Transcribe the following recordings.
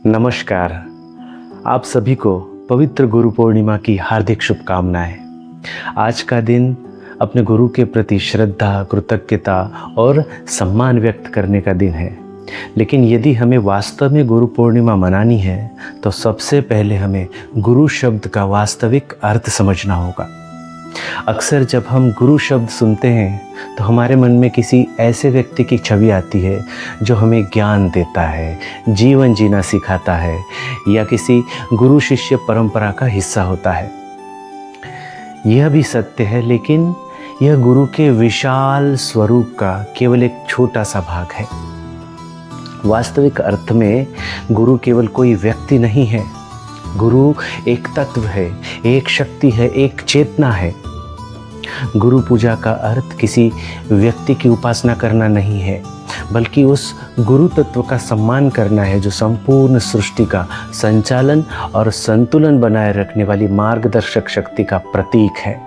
नमस्कार। आप सभी को पवित्र गुरु पूर्णिमा की हार्दिक शुभकामनाएं। आज का दिन अपने गुरु के प्रति श्रद्धा, कृतज्ञता और सम्मान व्यक्त करने का दिन है। लेकिन यदि हमें वास्तव में गुरु पूर्णिमा मनानी है तो सबसे पहले हमें गुरु शब्द का वास्तविक अर्थ समझना होगा। अक्सर जब हम गुरु शब्द सुनते हैं तो हमारे मन में किसी ऐसे व्यक्ति की छवि आती है जो हमें ज्ञान देता है, जीवन जीना सिखाता है या किसी गुरु शिष्य परंपरा का हिस्सा होता है। यह भी सत्य है, लेकिन यह गुरु के विशाल स्वरूप का केवल एक छोटा सा भाग है। वास्तविक अर्थ में गुरु केवल कोई व्यक्ति नहीं है। गुरु एक तत्व है, एक शक्ति है, एक चेतना है। गुरु पूजा का अर्थ किसी व्यक्ति की उपासना करना नहीं है, बल्कि उस गुरु तत्व का सम्मान करना है जो संपूर्ण सृष्टि का संचालन और संतुलन बनाए रखने वाली मार्गदर्शक शक्ति का प्रतीक है।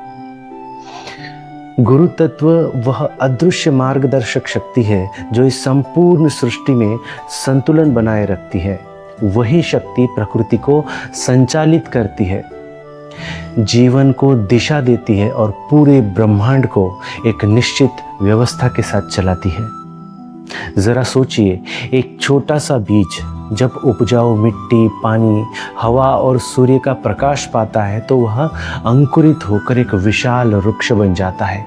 गुरु तत्व वह अदृश्य मार्गदर्शक शक्ति है जो इस संपूर्ण सृष्टि में संतुलन बनाए रखती है। वही शक्ति प्रकृति को संचालित करती है, जीवन को दिशा देती है और पूरे ब्रह्मांड को एक निश्चित व्यवस्था के साथ चलाती है। जरा सोचिए, एक छोटा सा बीज जब उपजाऊ मिट्टी, पानी, हवा और सूर्य का प्रकाश पाता है तो वह अंकुरित होकर एक विशाल वृक्ष बन जाता है।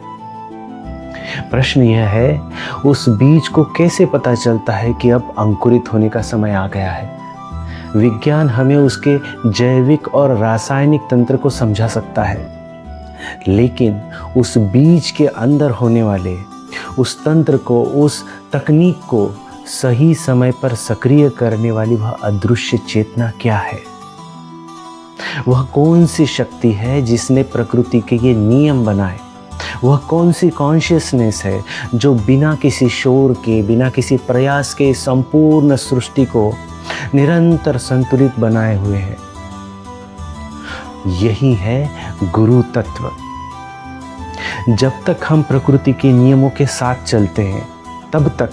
प्रश्न यह है, उस बीज को कैसे पता चलता है कि अब अंकुरित होने का समय आ गया है? विज्ञान हमें उसके जैविक और रासायनिक तंत्र को समझा सकता है, लेकिन उस बीज के अंदर होने वाले उस तंत्र को, उस तकनीक को सही समय पर सक्रिय करने वाली वह अदृश्य चेतना क्या है? वह कौन सी शक्ति है जिसने प्रकृति के ये नियम बनाए? वह कौन सी कॉन्शियसनेस है जो बिना किसी शोर के, बिना किसी प्रयास के संपूर्ण सृष्टि को निरंतर संतुलित बनाए हुए है? यही है गुरु तत्व। जब तक हम प्रकृति के नियमों के साथ चलते हैं तब तक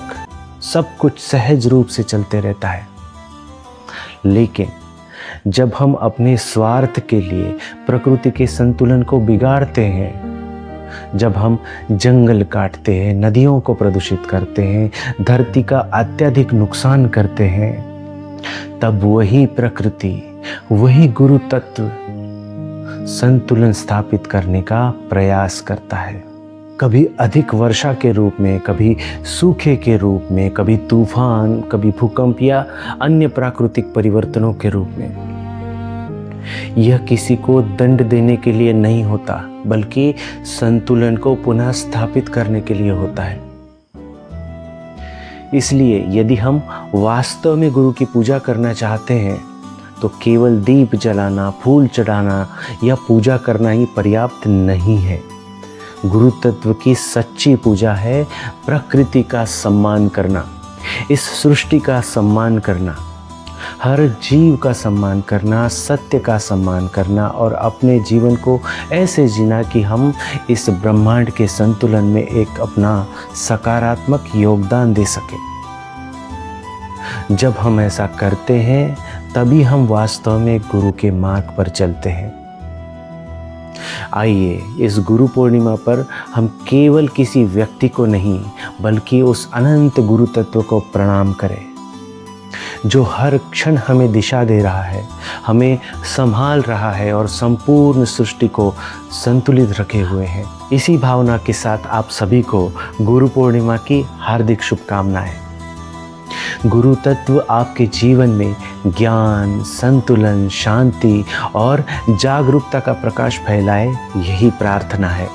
सब कुछ सहज रूप से चलते रहता है, लेकिन जब हम अपने स्वार्थ के लिए प्रकृति के संतुलन को बिगाड़ते हैं, जब हम जंगल काटते हैं, नदियों को प्रदूषित करते हैं, धरती का अत्यधिक नुकसान करते हैं, तब वही प्रकृति, वही गुरु तत्व संतुलन स्थापित करने का प्रयास करता है। कभी अधिक वर्षा के रूप में, कभी सूखे के रूप में, कभी तूफान, कभी भूकंप या अन्य प्राकृतिक परिवर्तनों के रूप में। यह किसी को दंड देने के लिए नहीं होता, बल्कि संतुलन को पुनः स्थापित करने के लिए होता है। इसलिए यदि हम वास्तव में गुरु की पूजा करना चाहते हैं तो केवल दीप जलाना, फूल चढ़ाना या पूजा करना ही पर्याप्त नहीं है। गुरु तत्व की सच्ची पूजा है प्रकृति का सम्मान करना, इस सृष्टि का सम्मान करना, हर जीव का सम्मान करना, सत्य का सम्मान करना और अपने जीवन को ऐसे जीना कि हम इस ब्रह्मांड के संतुलन में एक अपना सकारात्मक योगदान दे सके। जब हम ऐसा करते हैं तभी हम वास्तव में गुरु के मार्ग पर चलते हैं। आइए इस गुरु पूर्णिमा पर हम केवल किसी व्यक्ति को नहीं, बल्कि उस अनंत गुरु तत्व को प्रणाम करें जो हर क्षण हमें दिशा दे रहा है, हमें संभाल रहा है और संपूर्ण सृष्टि को संतुलित रखे हुए है। इसी भावना के साथ आप सभी को गुरु पूर्णिमा की हार्दिक शुभकामनाएं। गुरु तत्व आपके जीवन में ज्ञान, संतुलन, शांति और जागरूकता का प्रकाश फैलाए, यही प्रार्थना है।